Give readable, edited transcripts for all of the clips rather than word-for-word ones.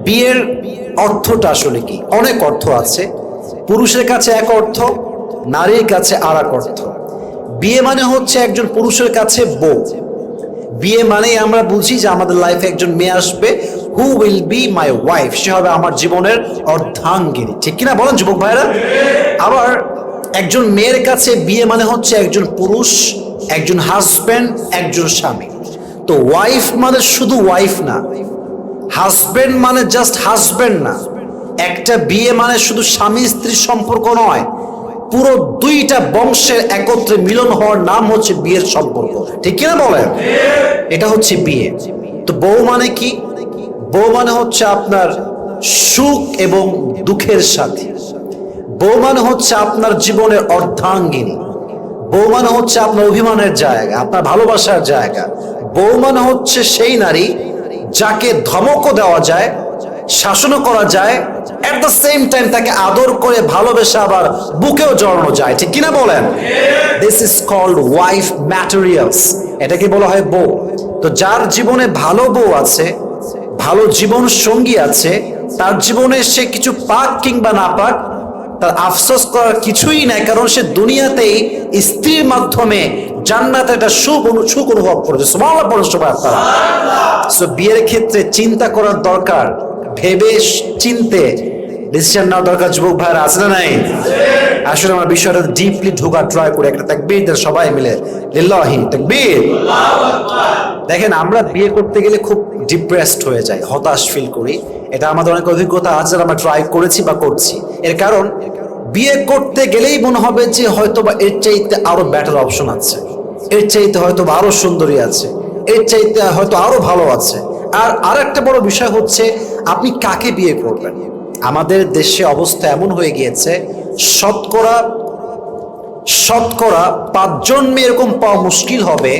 বিয়ের অর্থটা আসলে কি? অনেক অর্থ আছে। পুরুষের কাছে এক অর্থ, নারীর কাছে আর এক অর্থ। বিয়ে মানে হচ্ছে একজন পুরুষের কাছে বউ। বিয়ে মানে আমরা বুঝি যে আমাদের লাইফে একজন মেয়ে আসবে, who will be my wife, সে হবে আমার জীবনের অর্ধাঙ্গিনী। ঠিক কিনা বলেন যুবক ভাইরা? আবার একজন মেয়ের কাছে বিয়ে মানে হচ্ছে একজন পুরুষ, একজন হাজব্যান্ড, একজন স্বামী। তো ওয়াইফ মানে শুধু ওয়াইফ না, হাজব্যান্ড মানে জাস্ট হাজব্যান্ড না, একটা বিয়ে মানে শুধু স্বামী স্ত্রীর সম্পর্ক নয়, পুরো দুইটা বংশের একত্রে মিলন হওয়ার নাম হচ্ছে বিয়ের সম্পর্ক। ঠিক কিনা বলেন? এটা হচ্ছে বিয়ে। তো বউ মানে কি? বউ মানে হচ্ছে আপনার সুখ এবং দুঃখের সাথী। বউ মানে হচ্ছে আপনার জীবনের অর্ধাঙ্গিনী। বউ মানে হচ্ছে আপনার অভিমানের জায়গা, আপনার ভালোবাসার জায়গা। বউ মানে হচ্ছে সেই নারী যাকে ধমকও দেওয়া যায়, শাসনও করা যায়, এট দ্য সেম টাইম তাকে আদর করে ভালোবেসে আবার বুকেও জড়ানো যায়। ঠিক কিনা বলেন? This is called wife materials. এটাকে বলা হয় বউ। তো যার জীবনে ভালো বউ আছে, ভালো জীবন সঙ্গী আছে, তার জীবনে সে কিছু পাক কিংবা না পাক, তার আফসোস করার কিছুই নাই, কারণ সে দুনিয়াতেই স্ত্রীর মাধ্যমে জান্নাতে একটা সুখ অনুভব করেছে। সুবহানাল্লাহ পড়ুন সবাই আপনারা। সো বিয়ের ক্ষেত্রে চিন্তা করার দরকার, ভেবে চিনতে ডিসিশন নেওয়ার দরকার। যুবক ভাইরা আছে না নাই? আসলে আমরা বিষয়টা ডিপলি ঢোকার ট্রাই করি। একটা তাকবীর দেন সবাই মিলে, লিল্লাহি তাকবীর। দেখেন, আমরা বিয়ে করতে গেলে খুব ডিপ্রেসড হয়ে যাই, হতাশ ফিল করি। এটা আমাদের অনেক অভিজ্ঞতা আছে, আমরা ট্রাই করেছি বা করছি। এর কারণ বিয়ে করতে গেলেই মনে হবে যে হয়তো বা এর চাইতে আরো বেটার অপশন আছে, এর চাইতে হয়তো বা আরো সুন্দরী আছে, এর চাইতে হয়তো আরো ভালো আছে। আর একটা বড় বিষয় হচ্ছে আপনি কাকে বিয়ে করবেন। আমাদের দেশে অবস্থা এমন হয়ে গিয়েছে, শতকরা 5জন মেয়ে এরকম পাওয়া মুশকিল হবে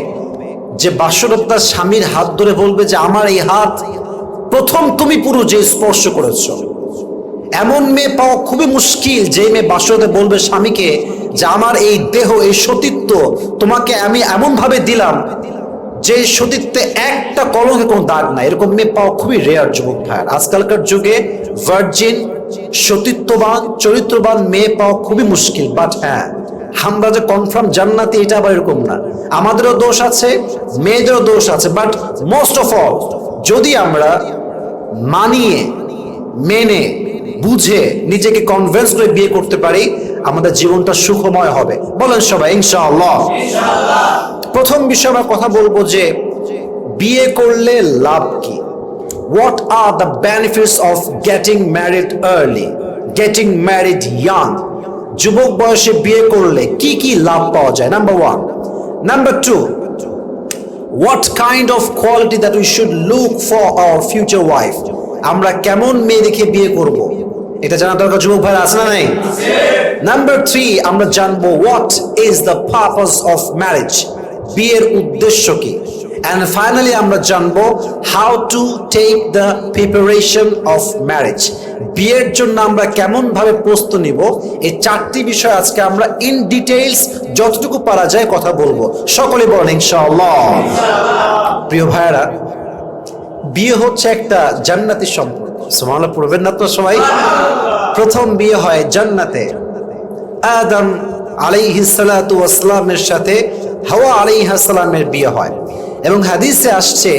যে বাসরতার স্বামীর হাত ধরে বলবে যে আমার এই হাত প্রথম তুমি পুরো যে স্পর্শ করেছো। এমন মেয়ে পাওয়া খুবই মুশকিল যে মেয়ে বাসরতে বলবে স্বামীকে যে আমার এই দেহ, এই সতীত্ব তোমাকে আমি এমন ভাবে দিলাম যে সতীত্বে একটা কলঙ্কে কোনো দাগ নাই। এরকম মেয়ে পাওয়া খুবই রেয়ার যুবক ভাইয়ার। আজকালকার যুগে ভার্জিন, সতীত্ববান, চরিত্রবান মেয়ে পাওয়া খুবই মুশকিল। বাট হ্যাঁ, আমরা যে কনফার্ম জান্নাতি এটা আবার এরকম না। আমাদেরও দোষ আছে, মেয়েদেরও দোষ আছে। বাট মোস্ট অফ অল যদি আমরা মানিয়ে, মেনে, বুঝে, নিজেকে কনভিন্স করে বিয়ে করতে পারি, আমাদের জীবনটা সুখময় হবে। বলেন সবাই ইনশাআল্লাহ। প্রথম বিষয় আমরা কথা বলবো যে বিয়ে করলে লাভ কি। What are the benefits of getting married early, getting married young. যুবক বয়সে বিয়ে করলে কি কি লাভ পাওয়া যায়? Number 1। Number 2, what kind of quality that we should look for our future wife. আমরা কেমন মেয়ে দেখে বিয়ে করব, এটা জানা দরকার। যুবক ভাই আছে না নাই? নাম্বার 3, আমরা জানবো what is the purpose of marriage, বিয়ের উদ্দেশ্য কি। and finally আমরা জানবো how to take the preparation of marriage, বিয়ের জন্য আমরা কেমন ভাবে প্রস্তুতি নিব। এই 4টি বিষয় আজকে আমরা ইন ডিটেইলস যতটুকু পারা যায় কথা বলবো। সকলে বলেন ইনশাআল্লাহ। প্রিয় ভাইরা, বিয়ে হচ্ছে একটা জান্নাতি সম্পর্ক। সুবহানাল্লাহ পড়বেন না তো সবাই? প্রথম বিয়ে হয় জান্নাতে। আদম আলাইহিস সালাতু ওয়াস সালামের সাথে হাওয়া আলাইহিস সালামের বিয়ে হয়। এবং হাদিসে আসছে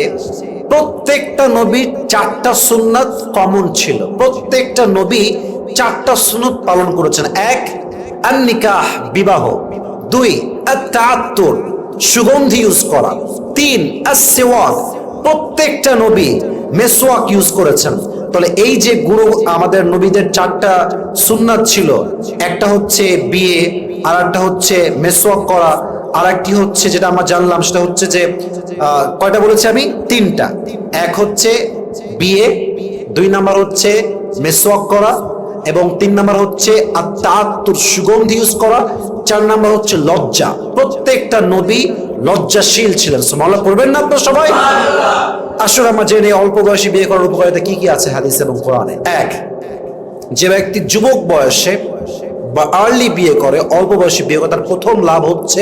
প্রত্যেকটা নবীর 4টা সুন্নাত কমন ছিল। প্রত্যেকটা নবী 4টা সুন্নাত পালন করেছেন। 1, আন-নিকাহ, বিবাহ। 2, আত-তাআত্তুর, সুগন্ধি ইউজ করা। 3, আস-সিওয়াক, প্রত্যেকটা নবী মেসওয়াক ইউজ করেছেন। তাহলে এই যে গুরু আমাদের নবীদের 4টা সুন্নাত ছিল, একটা হচ্ছে বিয়ে, আর একটা হচ্ছে মেসওয়াক করা, আর একটি হচ্ছে যেটা আমরা জানলাম সেটা হচ্ছে যে কয়টা বলেছি আমি? 3টা। এক হচ্ছে বিয়ে, 2 নাম্বার হচ্ছে মেসওয়াক করা, এবং 3 নাম্বার হচ্ছে আত-তাআত্তুর, সুগন্ধি ইউজ করা। 4 নাম্বার হচ্ছে লজ্জা। প্রত্যেকটা নবী লজ্জাশীল ছিলেন। সুবহানাল্লাহ পড়বেন না আপনারা সবাই? আসলে আমরা জেনে অল্প বয়সে বিয়ে করার উপকারিতা কি কি আছে হাদিস এবং কোরআনে। 1, যে ব্যক্তি যুবক বয়সে বা আর্লি বিয়ে করে, অল্প বয়সে বিয়ে করে, তার প্রথম লাভ হচ্ছে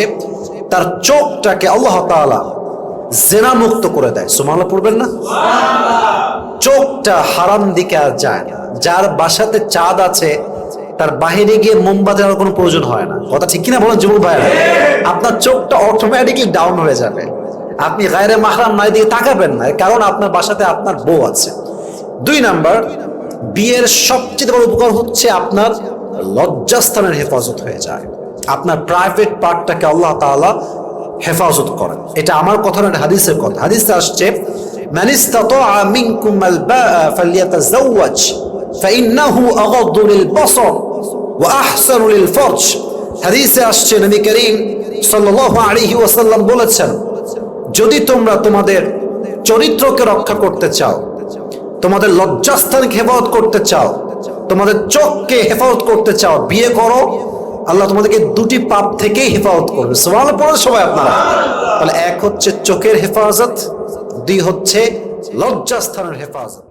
তার চোখটাকে আল্লাহ তাআলা জেনা মুক্ত করে দেয়। সুবহানাল্লাহ পড়বেন না? চোখটা হারাম দিকে আর যায় না। যার বাসাতে চাঁদ আছে তার বাহিরে গিয়ে মোমবাতি আর কোনো প্রয়োজন হয় না। কথা ঠিক কিনা বলেন যুবক ভাইরা? আপনার চোখটা অটোমেটিকলি ডাউন হয়ে যাবে। আপনি গায়রে মাহরাম নারী দিকে তাকাবেন না, কারণ আপনার বাসাতে আপনার বউ আছে। 2 নাম্বার, বিয়ের সবচেয়ে বড় উপকার হচ্ছে আপনার লজ্জাস্থানের হেফাজত হয়ে যায়। আপনার প্রাইভেট পার্টটাকে আল্লাহ তাআলা হেফাজত করেন। এটা আমার কথা না, হাদিসের কথা। হাদিসে আসছে, মান ইসতাতাআ মিনকুম আল বাআ ফালইয়াতাযাওয়াজ ফাইন্নাহু আগাদ্দু লিল বসর ওয়া আহসানু লিল ফরজ। হাদিসে আসছে নবী করিম সাল্লাল্লাহু আলাইহি ওয়াসাল্লাম বলেছেন, যদি তোমরা তোমাদের চরিত্রকে রক্ষা করতে চাও, তোমাদের লজ্জাস্থানকে হেফাজত করতে চাও, তোমাদের চোখকে হেফাজত করতে চাও, বিয়ে করো, আল্লাহ তোমাদেরকে 2টি পাপ থেকেই হেফাজত করবে। সুবহানাল্লাহ পড়েন সবাই আপনারা। তাহলে 1 হচ্ছে চোখের হেফাজত, 2 হচ্ছে লজ্জাস্থানের হেফাজত।